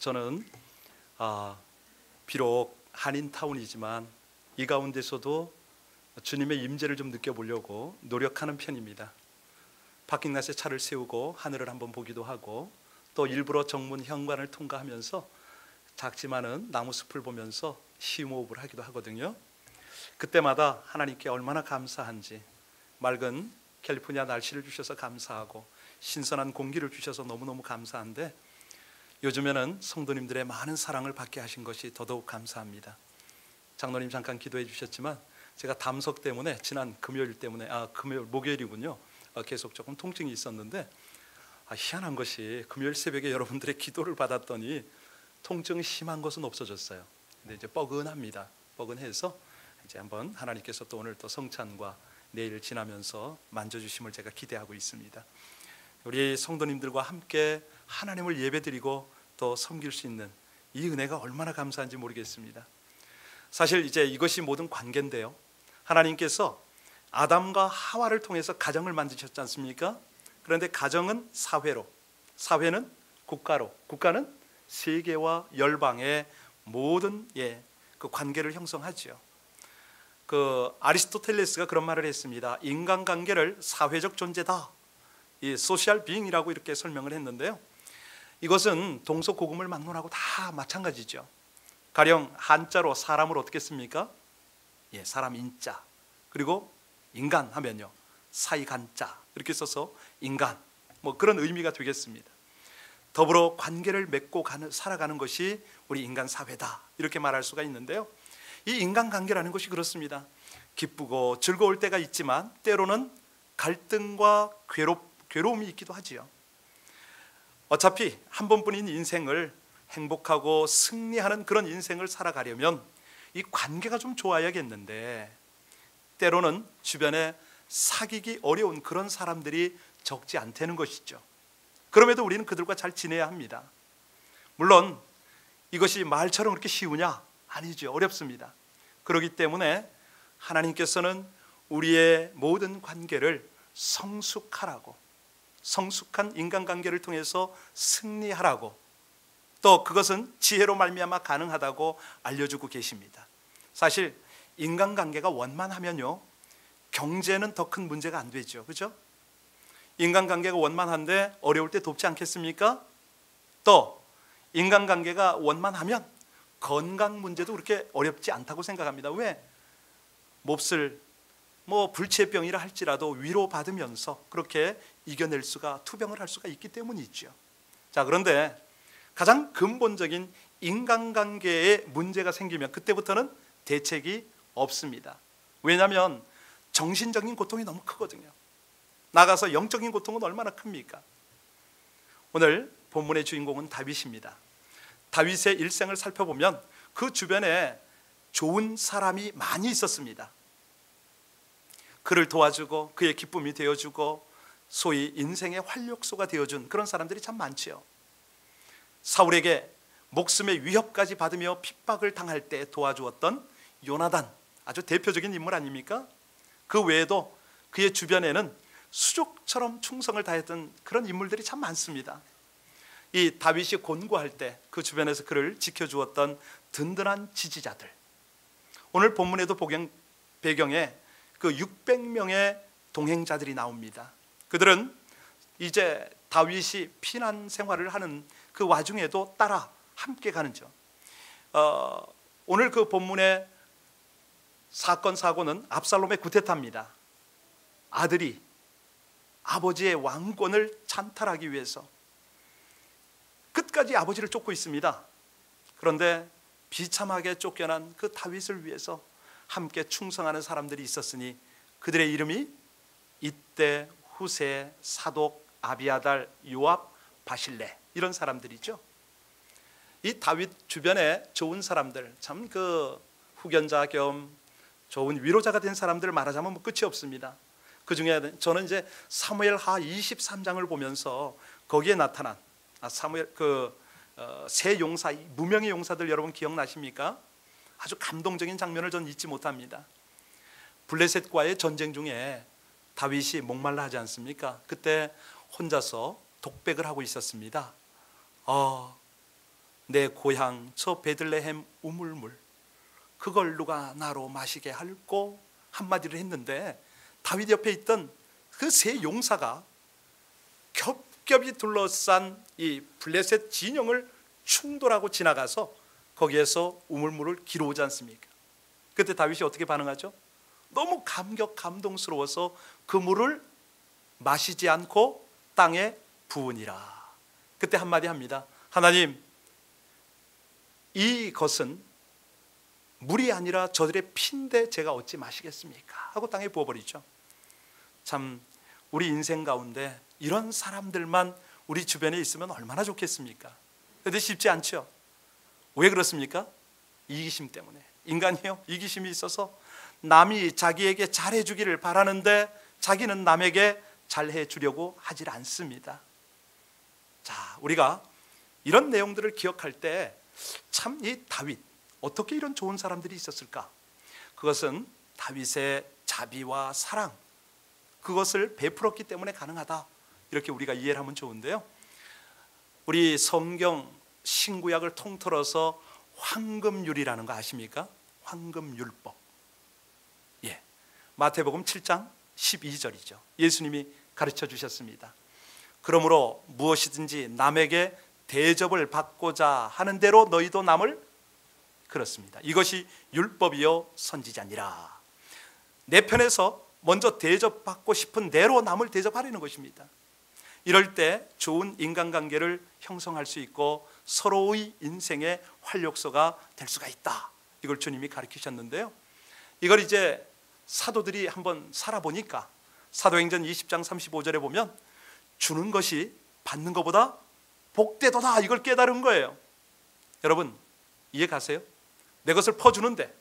저는 비록 한인타운이지만 이 가운데서도 주님의 임재를 좀 느껴보려고 노력하는 편입니다. 파킹랏에 차를 세우고 하늘을 한번 보기도 하고, 또 일부러 정문 현관을 통과하면서 작지만은 나무 숲을 보면서 심호흡을 하기도 하거든요. 그때마다 하나님께 얼마나 감사한지, 맑은 캘리포니아 날씨를 주셔서 감사하고 신선한 공기를 주셔서 너무너무 감사한데, 요즘에는 성도님들의 많은 사랑을 받게 하신 것이 더더욱 감사합니다. 장로님 잠깐 기도해 주셨지만 제가 담석 때문에 지난 목요일이군요. 계속 조금 통증이 있었는데, 희한한 것이 금요일 새벽에 여러분들의 기도를 받았더니 통증이 심한 것은 없어졌어요. 근데 이제 뻐근합니다. 뻐근해서 이제 한번 하나님께서 또 오늘 또 성찬과 내일 지나면서 만져주심을 제가 기대하고 있습니다. 우리 성도님들과 함께 하나님을 예배드리고 또 섬길 수 있는 이 은혜가 얼마나 감사한지 모르겠습니다. 사실 이제 이것이 모든 관계인데요, 하나님께서 아담과 하와를 통해서 가정을 만드셨지 않습니까? 그런데 가정은 사회로, 사회는 국가로, 국가는 세계와 열방의 모든 그 관계를 형성하죠. 아리스토텔레스가 그런 말을 했습니다. 인간관계를 사회적 존재다, 이 소셜 비잉이라고 이렇게 설명을 했는데요, 이것은 동서고금을 막론하고 다 마찬가지죠. 가령 한자로 사람을 어떻게 씁니까? 사람 인자, 그리고 인간 하면요 사이간자 이렇게 써서 인간, 뭐 그런 의미가 되겠습니다. 더불어 관계를 맺고 살아가는 것이 우리 인간 사회다, 이렇게 말할 수가 있는데요, 이 인간관계라는 것이 그렇습니다. 기쁘고 즐거울 때가 있지만 때로는 갈등과 괴로움이 있기도 하지요. 어차피 한 번뿐인 인생을 행복하고 승리하는 그런 인생을 살아가려면 이 관계가 좀 좋아야겠는데, 때로는 주변에 사귀기 어려운 그런 사람들이 적지 않다는 것이죠. 그럼에도 우리는 그들과 잘 지내야 합니다. 물론 이것이 말처럼 그렇게 쉬우냐? 아니죠. 어렵습니다. 그렇기 때문에 하나님께서는 우리의 모든 관계를 성숙하라고, 성숙한 인간관계를 통해서 승리하라고, 또 그것은 지혜로 말미암아 가능하다고 알려주고 계십니다. 사실 인간관계가 원만하면요 경제는 더 큰 문제가 안 되죠. 그렇죠? 인간관계가 원만한데 어려울 때 돕지 않겠습니까? 또 인간관계가 원만하면 건강 문제도 그렇게 어렵지 않다고 생각합니다. 왜? 몹쓸 불치병이라 할지라도 위로받으면서 그렇게 이겨낼 수가, 투병을 할 수가 있기 때문이죠. 자, 그런데 가장 근본적인 인간관계에 문제가 생기면 그때부터는 대책이 없습니다. 왜냐하면 정신적인 고통이 너무 크거든요. 나가서 영적인 고통은 얼마나 큽니까? 오늘 본문의 주인공은 다윗입니다. 다윗의 일생을 살펴보면 그 주변에 좋은 사람이 많이 있었습니다. 그를 도와주고 그의 기쁨이 되어주고 소위 인생의 활력소가 되어준 그런 사람들이 참 많지요. 사울에게 목숨의 위협까지 받으며 핍박을 당할 때 도와주었던 요나단, 아주 대표적인 인물 아닙니까? 그 외에도 그의 주변에는 수족처럼 충성을 다했던 그런 인물들이 참 많습니다. 이 다윗이 곤고할 때 그 주변에서 그를 지켜주었던 든든한 지지자들, 오늘 본문에도 배경에 그 600명의 동행자들이 나옵니다. 그들은 이제 다윗이 피난 생활을 하는 그 와중에도 따라 함께 가는 점. 오늘 그 본문의 사건 사고는 압살롬의 구테타입니다. 아들이 아버지의 왕권을 찬탈하기 위해서 끝까지 아버지를 쫓고 있습니다. 그런데 비참하게 쫓겨난 그 다윗을 위해서 함께 충성하는 사람들이 있었으니 그들의 이름이 이떼, 후세, 사독, 아비아달, 요압, 바실레, 이런 사람들이죠. 이 다윗 주변에 좋은 사람들, 참 그 후견자 겸 좋은 위로자가 된 사람들을 말하자면 끝이 없습니다. 그 중에 저는 이제 사무엘하 23장을 보면서 거기에 나타난 사무엘 세 용사, 무명의 용사들 여러분 기억나십니까? 아주 감동적인 장면을 전 잊지 못합니다. 블레셋과의 전쟁 중에 다윗이 목말라 하지 않습니까? 그때 혼자서 독백을 하고 있었습니다. 내 고향 저 베들레헴 우물물 그걸 누가 나로 마시게 할꼬 한마디를 했는데, 다윗 옆에 있던 그 세 용사가 겹겹이 둘러싼 이 블레셋 진영을 충돌하고 지나가서 거기에서 우물물을 길어오지 않습니까? 그때 다윗이 어떻게 반응하죠? 너무 감동스러워서 그 물을 마시지 않고 땅에 부으니라. 그때 한마디 합니다. 하나님, 이것은 물이 아니라 저들의 피인데 제가 어찌 마시겠습니까? 하고 땅에 부어버리죠. 참 우리 인생 가운데 이런 사람들만 우리 주변에 있으면 얼마나 좋겠습니까? 그런데 쉽지 않죠. 왜 그렇습니까? 이기심 때문에. 인간이요, 이기심이 있어서 남이 자기에게 잘해주기를 바라는데 자기는 남에게 잘해주려고 하질 않습니다. 자, 우리가 이런 내용들을 기억할 때 참 이 다윗, 어떻게 이런 좋은 사람들이 있었을까? 그것은 다윗의 자비와 사랑, 그것을 베풀었기 때문에 가능하다, 이렇게 우리가 이해를 하면 좋은데요, 우리 성경 신구약을 통틀어서 황금율이라는 거 아십니까? 황금율법. 예, 마태복음 7장 12절이죠. 예수님이 가르쳐 주셨습니다. 그러므로 무엇이든지 남에게 대접을 받고자 하는 대로 너희도 남을, 그렇습니다. 이것이 율법이요 선지자니라. 내 편에서 먼저 대접받고 싶은 대로 남을 대접하려는 것입니다. 이럴 때 좋은 인간관계를 형성할 수 있고 서로의 인생의 활력소가 될 수가 있다. 이걸 주님이 가르치셨는데요, 이걸 이제 사도들이 한번 살아보니까 사도행전 20장 35절에 보면 주는 것이 받는 것보다 복되도다, 이걸 깨달은 거예요. 여러분 이해 가세요? 내 것을 퍼주는데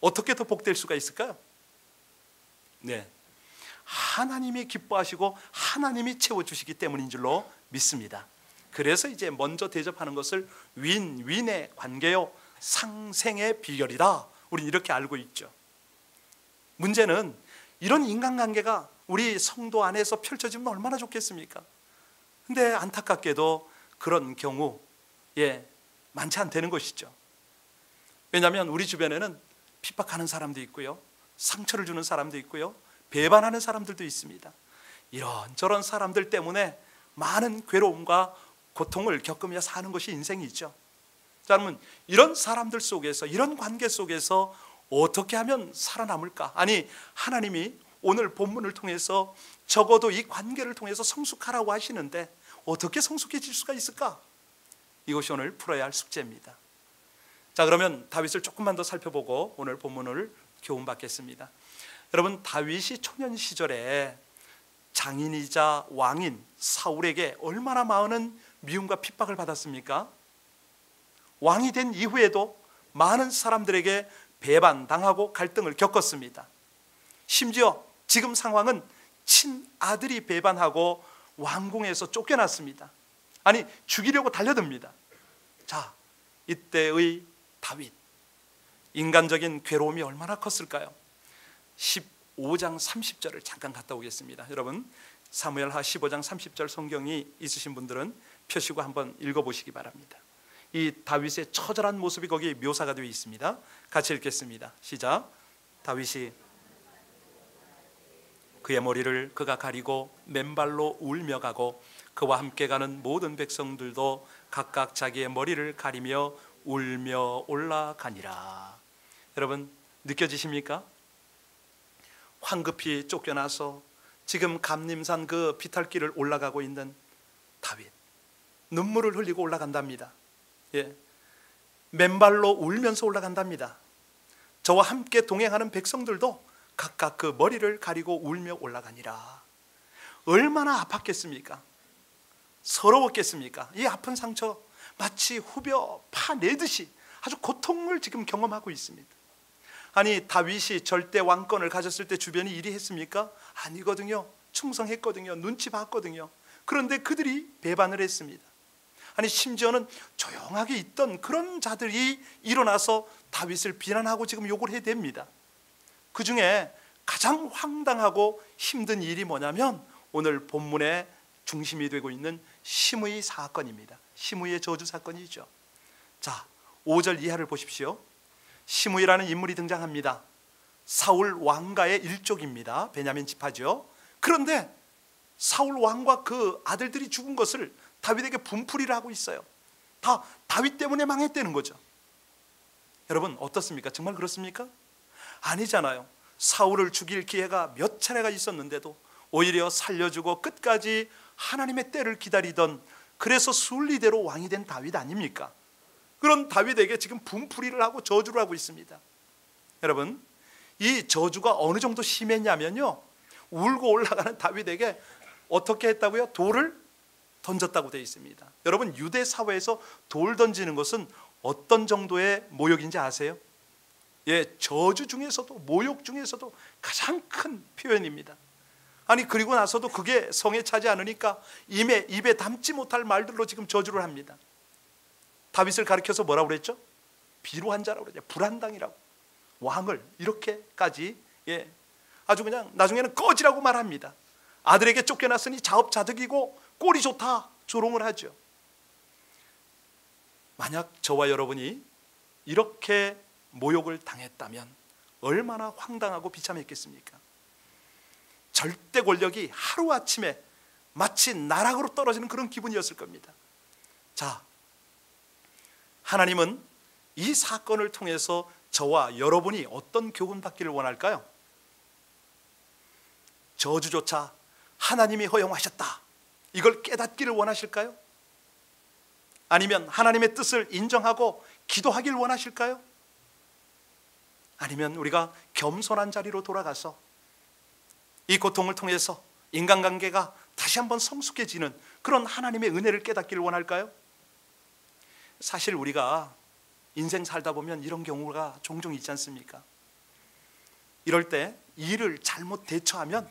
어떻게 더 복될 수가 있을까요? 네, 하나님이 기뻐하시고 하나님이 채워주시기 때문인 줄로 믿습니다. 그래서 이제 먼저 대접하는 것을 윈윈의 관계요 상생의 비결이다, 우리는 이렇게 알고 있죠. 문제는 이런 인간관계가 우리 성도 안에서 펼쳐지면 얼마나 좋겠습니까? 근데 안타깝게도 그런 경우 많지 않다는 것이죠. 왜냐하면 우리 주변에는 핍박하는 사람도 있고요, 상처를 주는 사람도 있고요, 배반하는 사람들도 있습니다. 이런저런 사람들 때문에 많은 괴로움과 고통을 겪으며 사는 것이 인생이죠. 자, 그러면 이런 사람들 속에서, 이런 관계 속에서 어떻게 하면 살아남을까? 아니, 하나님이 오늘 본문을 통해서 적어도 이 관계를 통해서 성숙하라고 하시는데 어떻게 성숙해질 수가 있을까? 이것이 오늘 풀어야 할 숙제입니다. 자, 그러면 다윗을 조금만 더 살펴보고 오늘 본문을 교훈받겠습니다. 여러분, 다윗이 초년 시절에 장인이자 왕인 사울에게 얼마나 많은 미움과 핍박을 받았습니까? 왕이 된 이후에도 많은 사람들에게 배반당하고 갈등을 겪었습니다. 심지어 지금 상황은 친아들이 배반하고 왕궁에서 쫓겨났습니다. 아니, 죽이려고 달려듭니다. 자, 이때의 다윗, 인간적인 괴로움이 얼마나 컸을까요? 15장 30절을 잠깐 갔다 오겠습니다. 여러분, 사무엘하 15장 30절 성경이 있으신 분들은 펴시고 한번 읽어보시기 바랍니다. 이 다윗의 처절한 모습이 거기에 묘사가 되어 있습니다. 같이 읽겠습니다. 시작. 다윗이 그의 머리를 그가 가리고 맨발로 울며 가고 그와 함께 가는 모든 백성들도 각각 자기의 머리를 가리며 울며 올라가니라. 여러분, 느껴지십니까? 황급히 쫓겨나서 지금 감림산 그 비탈길을 올라가고 있는 다윗, 눈물을 흘리고 올라간답니다. 맨발로 울면서 올라간답니다. 저와 함께 동행하는 백성들도 각각 그 머리를 가리고 울며 올라가니라. 얼마나 아팠겠습니까? 서러웠겠습니까? 이 아픈 상처 마치 후벼 파내듯이 아주 고통을 지금 경험하고 있습니다. 아니, 다윗이 절대 왕권을 가졌을 때 주변이 이리 했습니까? 아니거든요. 충성했거든요. 눈치 봤거든요. 그런데 그들이 배반을 했습니다. 아니, 심지어는 조용하게 있던 그런 자들이 일어나서 다윗을 비난하고 지금 욕을 해댑니다. 그 중에 가장 황당하고 힘든 일이 뭐냐면 오늘 본문에 중심이 되고 있는 심의 사건입니다. 심의의 저주 사건이죠. 자, 5절 이하를 보십시오. 심의라는 인물이 등장합니다. 사울 왕가의 일족입니다. 베냐민 지파죠. 그런데 사울 왕과 그 아들들이 죽은 것을 다윗에게 분풀이를 하고 있어요. 다 다윗 때문에 망했다는 거죠. 여러분 어떻습니까? 정말 그렇습니까? 아니잖아요. 사울을 죽일 기회가 몇 차례가 있었는데도 오히려 살려주고 끝까지 하나님의 때를 기다리던, 그래서 순리대로 왕이 된 다윗 아닙니까? 그런 다윗에게 지금 분풀이를 하고 저주를 하고 있습니다. 여러분, 이 저주가 어느 정도 심했냐면요, 울고 올라가는 다윗에게 어떻게 했다고요? 돌을 던졌다고 되어 있습니다. 여러분, 유대 사회에서 돌 던지는 것은 어떤 정도의 모욕인지 아세요? 예, 저주 중에서도, 모욕 중에서도 가장 큰 표현입니다. 아니, 그리고 나서도 그게 성에 차지 않으니까 입에 담지 못할 말들로 지금 저주를 합니다. 다윗을 가리켜서 뭐라고 그랬죠? 비루한 자라고 그랬죠. 불한당이라고. 왕을 이렇게까지, 예, 아주 그냥 나중에는 꺼지라고 말합니다. 아들에게 쫓겨났으니 자업자득이고 꼴이 좋다 조롱을 하죠. 만약 저와 여러분이 이렇게 모욕을 당했다면 얼마나 황당하고 비참했겠습니까? 절대 권력이 하루아침에 마치 나락으로 떨어지는 그런 기분이었을 겁니다. 자, 하나님은 이 사건을 통해서 저와 여러분이 어떤 교훈 받기를 원할까요? 저주조차 하나님이 허용하셨다, 이걸 깨닫기를 원하실까요? 아니면 하나님의 뜻을 인정하고 기도하길 원하실까요? 아니면 우리가 겸손한 자리로 돌아가서 이 고통을 통해서 인간관계가 다시 한번 성숙해지는 그런 하나님의 은혜를 깨닫기를 원할까요? 사실 우리가 인생 살다 보면 이런 경우가 종종 있지 않습니까? 이럴 때 일을 잘못 대처하면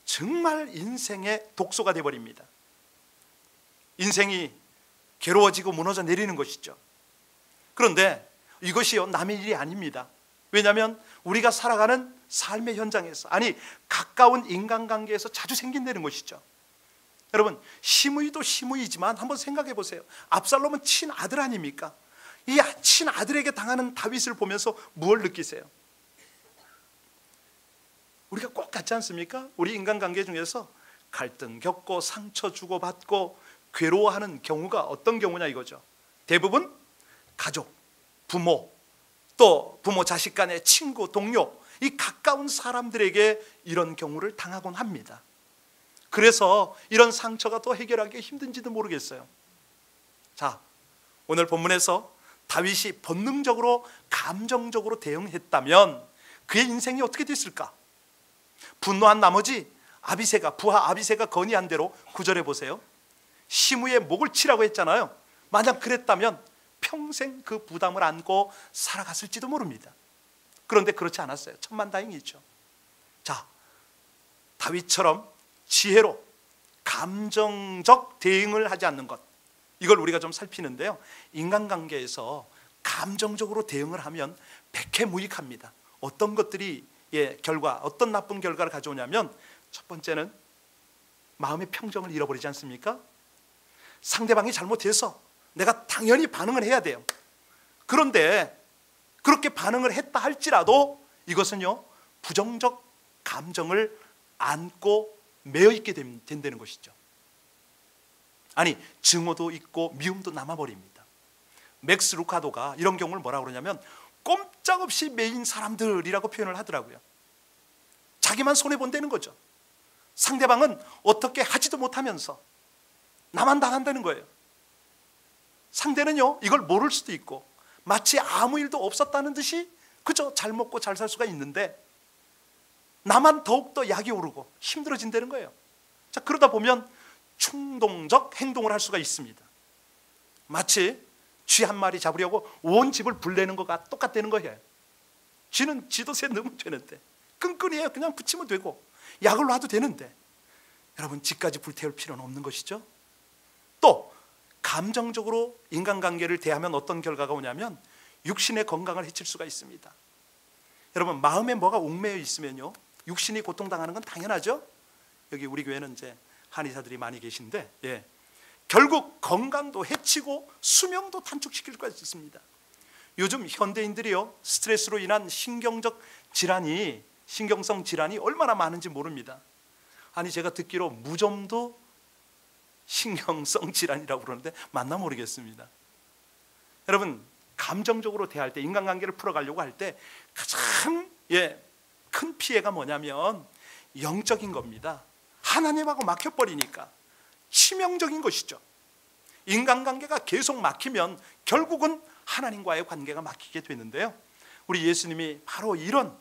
정말 인생의 독소가 되어버립니다. 인생이 괴로워지고 무너져 내리는 것이죠. 그런데 이것이요, 남의 일이 아닙니다. 왜냐하면 우리가 살아가는 삶의 현장에서, 아니 가까운 인간관계에서 자주 생긴다는 것이죠. 여러분, 시므이도 시므이지만 한번 생각해 보세요. 압살롬은 친아들 아닙니까? 이 친아들에게 당하는 다윗을 보면서 무엇을 느끼세요? 우리가 꼭 같지 않습니까? 우리 인간관계 중에서 갈등 겪고 상처 주고받고 괴로워하는 경우가 어떤 경우냐 이거죠. 대부분 가족, 부모, 또 부모 자식 간의 친구, 동료, 이 가까운 사람들에게 이런 경우를 당하곤 합니다. 그래서 이런 상처가 더 해결하기 힘든지도 모르겠어요. 자, 오늘 본문에서 다윗이 본능적으로 감정적으로 대응했다면 그의 인생이 어떻게 됐을까? 분노한 나머지 부하 아비새가 건의한 대로 9절에 보세요. 시므의 목을 치라고 했잖아요. 만약 그랬다면 평생 그 부담을 안고 살아갔을지도 모릅니다. 그런데 그렇지 않았어요. 천만다행이죠. 자, 다윗처럼 지혜로 감정적 대응을 하지 않는 것, 이걸 우리가 좀 살피는데요, 인간관계에서 감정적으로 대응을 하면 백해무익합니다. 어떤 것들이 어떤 나쁜 결과를 가져오냐면, 첫 번째는 마음의 평정을 잃어버리지 않습니까? 상대방이 잘못해서 내가 당연히 반응을 해야 돼요. 그런데 그렇게 반응을 했다 할지라도 이것은요, 부정적 감정을 안고 매여 있게 된다는 것이죠. 아니, 증오도 있고 미움도 남아버립니다. 맥스 루카도가 이런 경우를 뭐라고 그러냐면 꼼짝없이 매인 사람들이라고 표현을 하더라고요. 자기만 손해본다는 거죠. 상대방은 어떻게 하지도 못하면서 나만 당한다는 거예요. 상대는요, 이걸 모를 수도 있고 마치 아무 일도 없었다는 듯이 그저 잘 먹고 잘 살 수가 있는데 나만 더욱더 약이 오르고 힘들어진다는 거예요. 자, 그러다 보면 충동적 행동을 할 수가 있습니다. 마치 쥐 한 마리 잡으려고 온 집을 불내는 것과 똑같다는 거예요. 쥐는 지도 새 넣으면 되는데, 끈끈이에요. 그냥 붙이면 되고 약을 놔도 되는데, 여러분 집까지 불태울 필요는 없는 것이죠. 또 감정적으로 인간관계를 대하면 어떤 결과가 오냐면 육신의 건강을 해칠 수가 있습니다. 여러분, 마음에 뭐가 얽매여 있으면요, 육신이 고통당하는 건 당연하죠. 여기 우리 교회는 이제 한의사들이 많이 계신데, 결국 건강도 해치고 수명도 단축시킬 수가 있습니다. 요즘 현대인들이요, 스트레스로 인한 신경성 질환이 얼마나 많은지 모릅니다. 아니, 제가 듣기로 무좀도 신경성 질환이라고 그러는데 맞나 모르겠습니다. 여러분, 감정적으로 대할 때, 인간관계를 풀어가려고 할 때 가장 큰 피해가 뭐냐면 영적인 겁니다. 하나님하고 막혀버리니까 치명적인 것이죠. 인간관계가 계속 막히면 결국은 하나님과의 관계가 막히게 되는데요, 우리 예수님이 바로 이런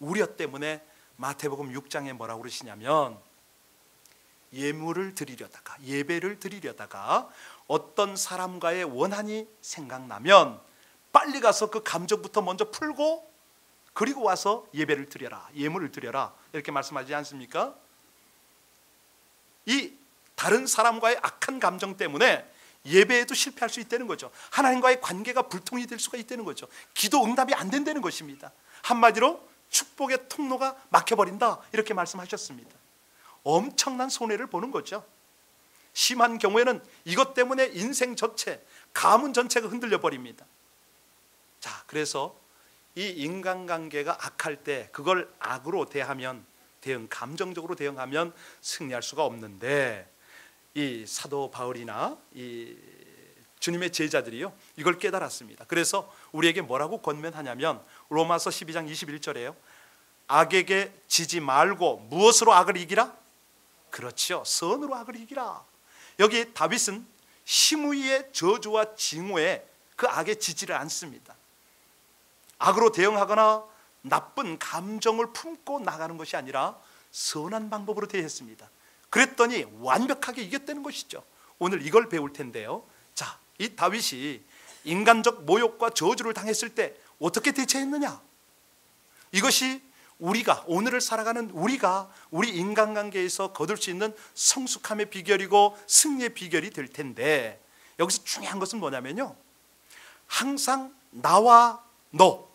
우려 때문에 마태복음 6장에 뭐라고 그러시냐면, 예배를 드리려다가 어떤 사람과의 원한이 생각나면 빨리 가서 그 감정부터 먼저 풀고 그리고 와서 예배를 드려라, 예물을 드려라, 이렇게 말씀하지 않습니까? 이 다른 사람과의 악한 감정 때문에 예배에도 실패할 수 있다는 거죠. 하나님과의 관계가 불통이 될 수가 있다는 거죠. 기도 응답이 안 된다는 것입니다. 한마디로 축복의 통로가 막혀버린다, 이렇게 말씀하셨습니다. 엄청난 손해를 보는 거죠. 심한 경우에는 이것 때문에 인생 전체, 가문 전체가 흔들려 버립니다. 자, 그래서 이 인간관계가 악할 때 그걸 악으로 감정적으로 대응하면 승리할 수가 없는데, 이 사도 바울이나 이 주님의 제자들이요, 이걸 깨달았습니다. 그래서 우리에게 뭐라고 권면하냐면, 로마서 12장 21절에요. 악에게 지지 말고 무엇으로 악을 이기라? 그렇죠, 선으로 악을 이기라. 여기 다윗은 시므이의 저주와 징후에 그 악에 지지를 않습니다. 악으로 대응하거나 나쁜 감정을 품고 나가는 것이 아니라 선한 방법으로 대했습니다. 그랬더니 완벽하게 이겼다는 것이죠. 오늘 이걸 배울 텐데요. 자, 이 다윗이 인간적 모욕과 저주를 당했을 때 어떻게 대처했느냐? 이것이 우리가, 오늘을 살아가는 우리가 우리 인간관계에서 거둘 수 있는 성숙함의 비결이고 승리의 비결이 될 텐데, 여기서 중요한 것은 뭐냐면요, 항상 나와 너,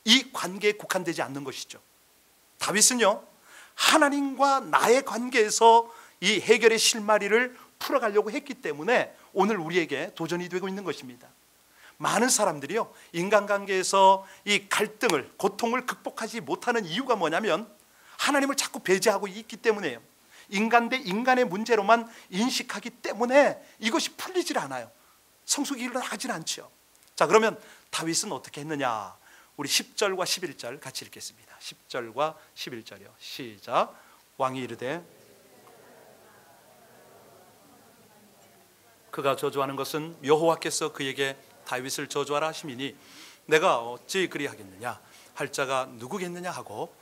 이 관계에 국한되지 않는 것이죠. 다윗은요, 하나님과 나의 관계에서 이 해결의 실마리를 풀어가려고 했기 때문에 오늘 우리에게 도전이 되고 있는 것입니다. 많은 사람들이요, 인간관계에서 이 갈등을, 고통을 극복하지 못하는 이유가 뭐냐면 하나님을 자꾸 배제하고 있기 때문에요. 인간 대 인간의 문제로만 인식하기 때문에 이것이 풀리질 않아요. 성숙이 일어나질 않죠. 자, 그러면 다윗은 어떻게 했느냐? 우리 10절과 11절 같이 읽겠습니다. 10절과 11절이요. 시작. 왕이 이르되 그가 저주하는 것은 여호와께서 그에게 다윗을 저주하라 하심이니 내가 어찌 그리하겠느냐? 할 자가 누구겠느냐 하고,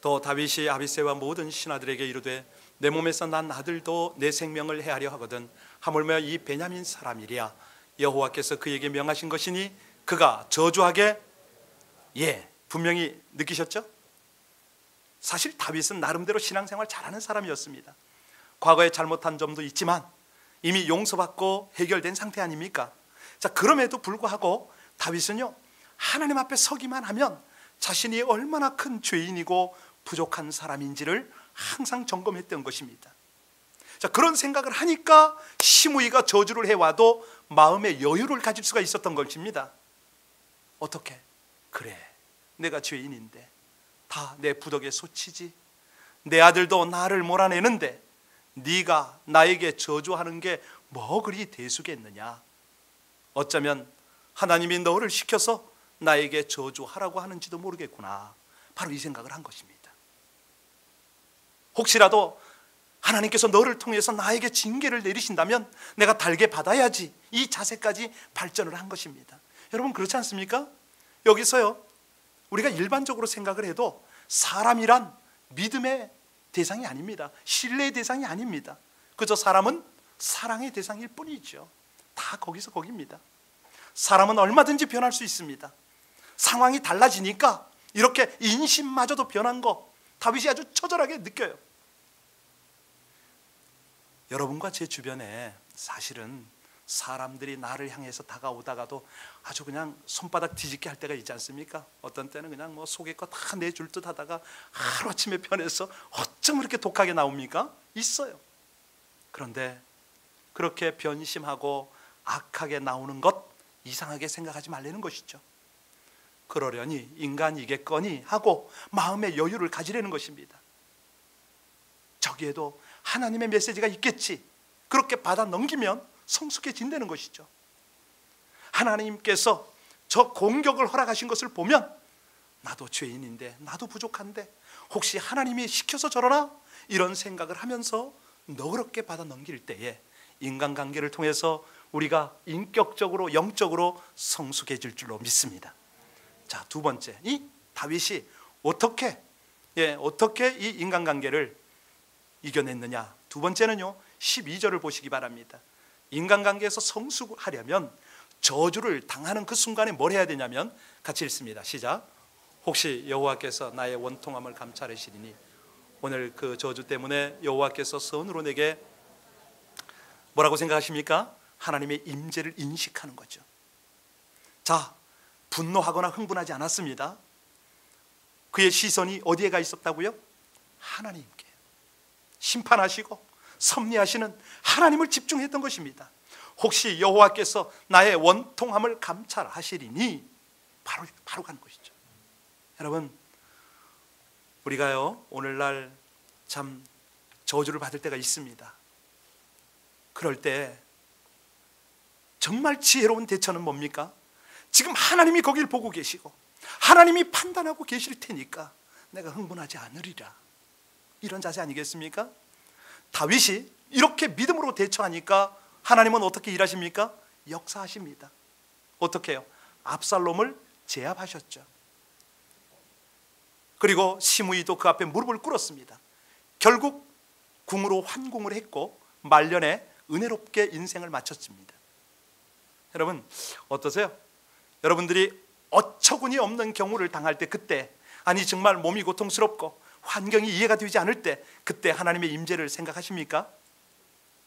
또 다윗이 아비새와 모든 신하들에게 이르되 내 몸에서 난 아들도 내 생명을 해하려 하거든 하물며 이 베냐민 사람이랴. 여호와께서 그에게 명하신 것이니 그가 저주하게. 분명히 느끼셨죠? 사실 다윗은 나름대로 신앙생활 잘하는 사람이었습니다. 과거에 잘못한 점도 있지만 이미 용서받고 해결된 상태 아닙니까? 자, 그럼에도 불구하고 다윗은요, 하나님 앞에 서기만 하면 자신이 얼마나 큰 죄인이고 부족한 사람인지를 항상 점검했던 것입니다. 자, 그런 생각을 하니까 시므이가 저주를 해와도 마음의 여유를 가질 수가 있었던 것입니다. 어떻게? 그래, 내가 죄인인데 다 내 부덕의 소치지. 내 아들도 나를 몰아내는데 네가 나에게 저주하는 게 뭐 그리 대수겠느냐? 어쩌면 하나님이 너를 시켜서 나에게 저주하라고 하는지도 모르겠구나. 바로 이 생각을 한 것입니다. 혹시라도 하나님께서 너를 통해서 나에게 징계를 내리신다면 내가 달게 받아야지, 이 자세까지 발전을 한 것입니다. 여러분, 그렇지 않습니까? 여기서요, 우리가 일반적으로 생각을 해도 사람이란 믿음의 대상이 아닙니다. 신뢰의 대상이 아닙니다. 그저 사람은 사랑의 대상일 뿐이죠. 다 거기서 거기입니다. 사람은 얼마든지 변할 수 있습니다. 상황이 달라지니까 이렇게 인심마저도 변한 거 다윗이 아주 처절하게 느껴요. 여러분과 제 주변에 사실은 사람들이 나를 향해서 다가오다가도 아주 그냥 손바닥 뒤집게 할 때가 있지 않습니까? 어떤 때는 그냥 뭐 속에 거 다 내줄 듯 하다가 하루아침에 변해서 어쩜 그렇게 독하게 나옵니까? 있어요. 그런데 그렇게 변심하고 악하게 나오는 것 이상하게 생각하지 말라는 것이죠. 그러려니 인간이겠거니 하고 마음의 여유를 가지려는 것입니다. 저기에도 하나님의 메시지가 있겠지, 그렇게 받아 넘기면 성숙해진다는 것이죠. 하나님께서 저 공격을 허락하신 것을 보면 나도 죄인인데, 나도 부족한데 혹시 하나님이 시켜서 저러나? 이런 생각을 하면서 너그럽게 받아 넘길 때에 인간관계를 통해서 우리가 인격적으로 영적으로 성숙해질 줄로 믿습니다. 자, 두 번째, 이 다윗이 어떻게 이 인간관계를 이겨냈느냐. 두 번째는요, 12절을 보시기 바랍니다. 인간관계에서 성숙하려면 저주를 당하는 그 순간에 뭘 해야 되냐면, 같이 읽습니다. 시작. 혹시 여호와께서 나의 원통함을 감찰하시리니. 오늘 그 저주 때문에 여호와께서 선으로 내게 뭐라고 생각하십니까? 하나님의 임재를 인식하는 거죠. 자, 분노하거나 흥분하지 않았습니다. 그의 시선이 어디에 가 있었다고요? 하나님께, 심판하시고 섭리하시는 하나님을 집중했던 것입니다. 혹시 여호와께서 나의 원통함을 감찰하시리니, 바로 간 것이죠. 여러분, 우리가요 오늘날 참 저주를 받을 때가 있습니다. 그럴 때 정말 지혜로운 대처는 뭡니까? 지금 하나님이 거길 보고 계시고 하나님이 판단하고 계실 테니까 내가 흥분하지 않으리라, 이런 자세 아니겠습니까? 다윗이 이렇게 믿음으로 대처하니까 하나님은 어떻게 일하십니까? 역사하십니다. 어떻게 해요? 압살롬을 제압하셨죠. 그리고 시므이도 그 앞에 무릎을 꿇었습니다. 결국 궁으로 환궁을 했고 말년에 은혜롭게 인생을 마쳤습니다. 여러분 어떠세요? 여러분들이 어처구니 없는 경우를 당할 때, 그때, 아니 정말 몸이 고통스럽고 환경이 이해가 되지 않을 때, 그때 하나님의 임재를 생각하십니까?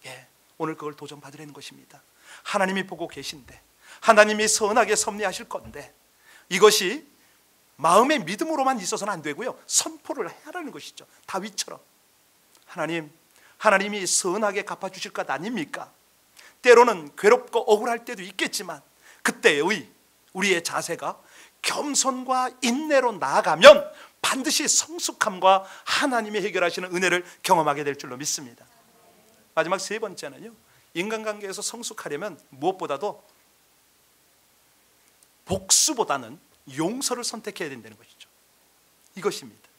예, 오늘 그걸 도전받으라는 것입니다. 하나님이 보고 계신데, 하나님이 선하게 섭리하실 건데, 이것이 마음의 믿음으로만 있어서는 안 되고요, 선포를 하라는 것이죠. 다윗처럼 하나님이 선하게 갚아주실 것 아닙니까? 때로는 괴롭고 억울할 때도 있겠지만 그때의 우리의 자세가 겸손과 인내로 나아가면 반드시 성숙함과 하나님이 해결하시는 은혜를 경험하게 될 줄로 믿습니다. 마지막 세 번째는요, 인간관계에서 성숙하려면 무엇보다도 복수보다는 용서를 선택해야 된다는 것이죠. 이것입니다.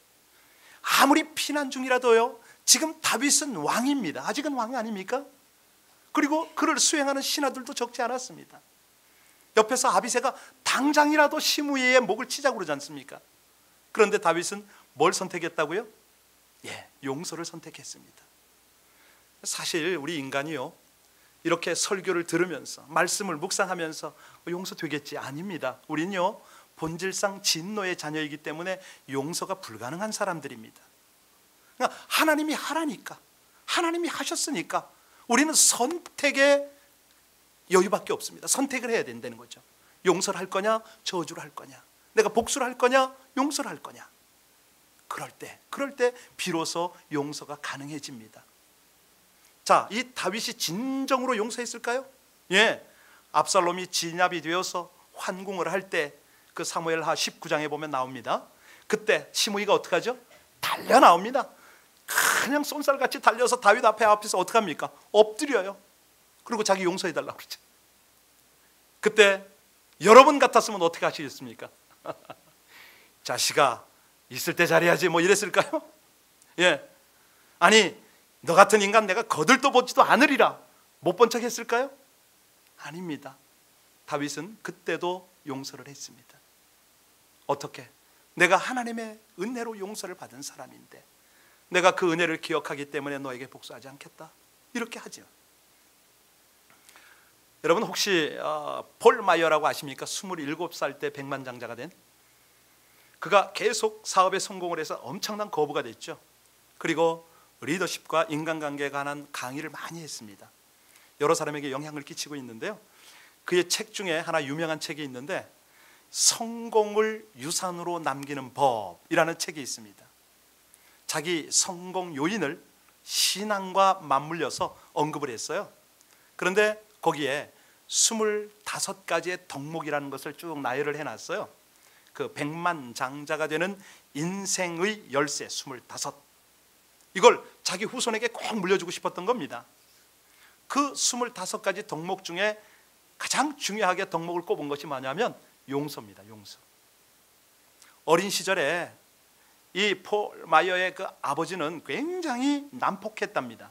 아무리 피난 중이라도요, 지금 다윗은 왕입니다. 아직은 왕이 아닙니까? 그리고 그를 수행하는 신하들도 적지 않았습니다. 옆에서 아비새가 당장이라도 시므이의 목을 치자고 그러지 않습니까? 그런데 다윗은 뭘 선택했다고요? 예, 용서를 선택했습니다. 사실 우리 인간이요, 이렇게 설교를 들으면서 말씀을 묵상하면서 용서되겠지, 아닙니다. 우리는요 본질상 진노의 자녀이기 때문에 용서가 불가능한 사람들입니다. 그러니까 하나님이 하라니까, 하나님이 하셨으니까 우리는 선택의 여유밖에 없습니다. 선택을 해야 된다는 거죠. 용서를 할 거냐, 저주를 할 거냐, 내가 복수를 할 거냐, 용서를 할 거냐. 그럴 때 비로소 용서가 가능해집니다. 자, 이 다윗이 진정으로 용서했을까요? 예, 압살롬이 진압이 되어서 환궁을 할 때 그 사무엘하 19장에 보면 나옵니다. 그때 시므이가 어떻게 하죠? 달려 나옵니다. 그냥 쏜살같이 달려서 다윗 앞에서 어떻게 합니까? 엎드려요. 그리고 자기 용서해 달라고 그러죠. 그때 여러분 같았으면 어떻게 하시겠습니까? 자식아, 있을 때 잘해야지, 뭐 이랬을까요? 예, 아니 너 같은 인간 내가 거들떠 보지도 않으리라, 못 본 척 했을까요? 아닙니다. 다윗은 그때도 용서를 했습니다. 어떻게? 내가 하나님의 은혜로 용서를 받은 사람인데 내가 그 은혜를 기억하기 때문에 너에게 복수하지 않겠다, 이렇게 하죠. 여러분 혹시 폴 마이어라고 아십니까? 27살 때 백만장자가 된, 그가 계속 사업에 성공을 해서 엄청난 거부가 됐죠. 그리고 리더십과 인간관계에 관한 강의를 많이 했습니다. 여러 사람에게 영향을 끼치고 있는데요, 그의 책 중에 하나 유명한 책이 있는데 성공을 유산으로 남기는 법이라는 책이 있습니다. 자기 성공 요인을 신앙과 맞물려서 언급을 했어요. 그런데 거기에 25가지의 덕목이라는 것을 쭉 나열을 해놨어요. 그 백만장자가 되는 인생의 열쇠 25, 이걸 자기 후손에게 꼭 물려주고 싶었던 겁니다. 그 25가지 덕목 중에 가장 중요하게 덕목을 꼽은 것이 뭐냐면 용서입니다. 용서. 어린 시절에 이 폴 마이어의 그 아버지는 굉장히 난폭했답니다.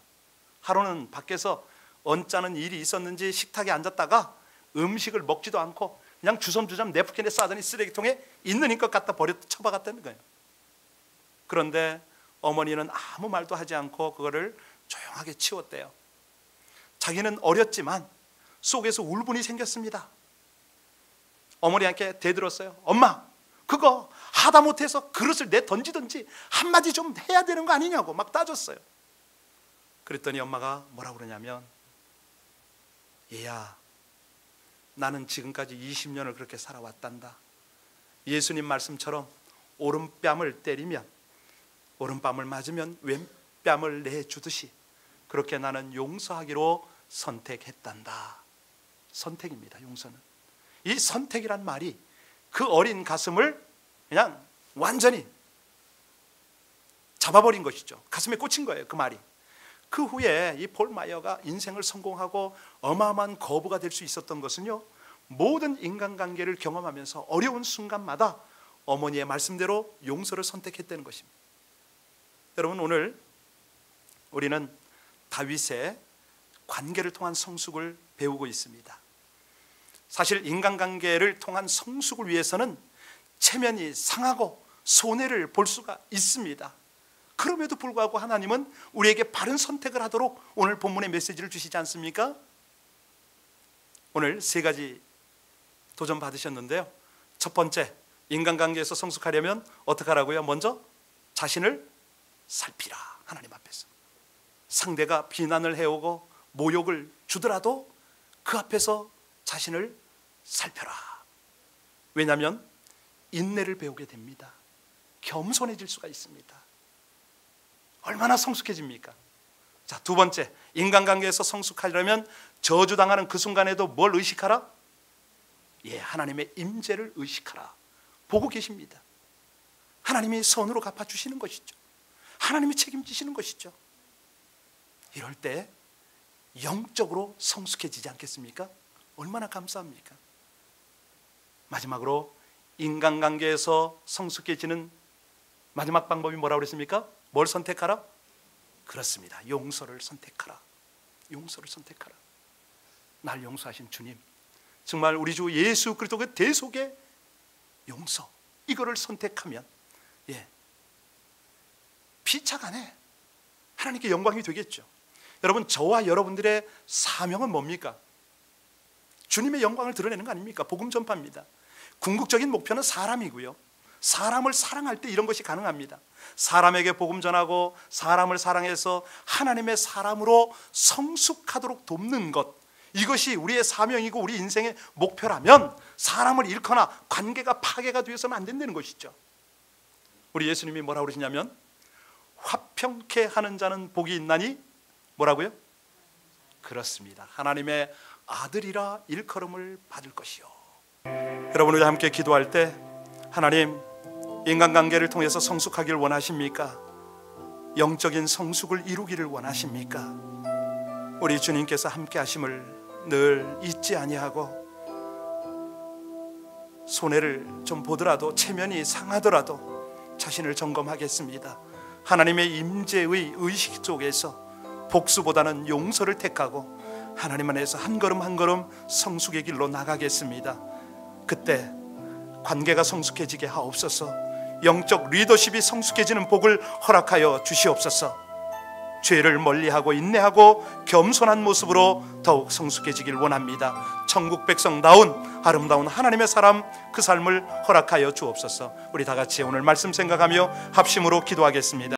하루는 밖에서 언짢은 일이 있었는지 식탁에 앉았다가 음식을 먹지도 않고 그냥 주섬주섬 네프킨에 싸더니 쓰레기통에 있는 힘껏 갖다 버려 처박았다는 거예요. 그런데 어머니는 아무 말도 하지 않고 그거를 조용하게 치웠대요. 자기는 어렸지만 속에서 울분이 생겼습니다. 어머니한테 대들었어요. 엄마, 그거 하다못해서 그릇을 내 던지든지 한마디 좀 해야 되는 거 아니냐고 막 따졌어요. 그랬더니 엄마가 뭐라고 그러냐면, 얘야, 나는 지금까지 20년을 그렇게 살아왔단다. 예수님 말씀처럼 오른뺨을 때리면, 오른뺨을 맞으면 왼뺨을 내주듯이 그렇게 나는 용서하기로 선택했단다. 선택입니다. 용서는. 이 선택이란 말이 그 어린 가슴을 그냥 완전히 잡아버린 것이죠. 가슴에 꽂힌 거예요. 그 말이. 그 후에 이 폴 마이어가 인생을 성공하고 어마어마한 거부가 될 수 있었던 것은요, 모든 인간관계를 경험하면서 어려운 순간마다 어머니의 말씀대로 용서를 선택했다는 것입니다. 여러분, 오늘 우리는 다윗의 관계를 통한 성숙을 배우고 있습니다. 사실 인간관계를 통한 성숙을 위해서는 체면이 상하고 손해를 볼 수가 있습니다. 그럼에도 불구하고 하나님은 우리에게 바른 선택을 하도록 오늘 본문의 메시지를 주시지 않습니까? 오늘 3가지 도전 받으셨는데요. 첫 번째, 인간관계에서 성숙하려면 어떻게 하라고요? 먼저 자신을 살피라. 하나님 앞에서 상대가 비난을 해오고 모욕을 주더라도 그 앞에서 자신을 살펴라. 왜냐하면 인내를 배우게 됩니다. 겸손해질 수가 있습니다. 얼마나 성숙해집니까? 자, 두 번째, 인간관계에서 성숙하려면 저주당하는 그 순간에도 뭘 의식하라? 예, 하나님의 임재를 의식하라. 보고 계십니다. 하나님이 선으로 갚아주시는 것이죠. 하나님이 책임지시는 것이죠. 이럴 때 영적으로 성숙해지지 않겠습니까? 얼마나 감사합니까? 마지막으로 인간관계에서 성숙해지는 마지막 방법이 뭐라고 그랬습니까? 뭘 선택하라? 그렇습니다. 용서를 선택하라. 용서를 선택하라. 날 용서하신 주님, 정말 우리 주 예수 그리스도 그 대속의 용서, 이거를 선택하면 피차간에 하나님께 영광이 되겠죠. 여러분, 저와 여러분들의 사명은 뭡니까? 주님의 영광을 드러내는 거 아닙니까? 복음 전파입니다. 궁극적인 목표는 사람이고요, 사람을 사랑할 때 이런 것이 가능합니다. 사람에게 복음 전하고 사람을 사랑해서 하나님의 사람으로 성숙하도록 돕는 것, 이것이 우리의 사명이고 우리 인생의 목표라면 사람을 잃거나 관계가 파괴가 되어서는 안 된다는 것이죠. 우리 예수님이 뭐라고 그러시냐면, 화평케 하는 자는 복이 있나니 뭐라고요? 그렇습니다. 하나님의 아들이라 일컬음을 받을 것이요. 여러분, 우리 함께 기도할 때, 하나님, 인간관계를 통해서 성숙하길 원하십니까? 영적인 성숙을 이루기를 원하십니까? 우리 주님께서 함께 하심을 늘 잊지 아니하고, 손해를 좀 보더라도, 체면이 상하더라도 자신을 점검하겠습니다. 하나님의 임재의 의식 속에서 복수보다는 용서를 택하고 하나님 안에서 한 걸음 한 걸음 성숙의 길로 나가겠습니다. 그때 관계가 성숙해지게 하옵소서. 영적 리더십이 성숙해지는 복을 허락하여 주시옵소서. 죄를 멀리하고 인내하고 겸손한 모습으로 더욱 성숙해지길 원합니다. 천국 백성다운 아름다운 하나님의 사람, 그 삶을 허락하여 주옵소서. 우리 다 같이 오늘 말씀 생각하며 합심으로 기도하겠습니다.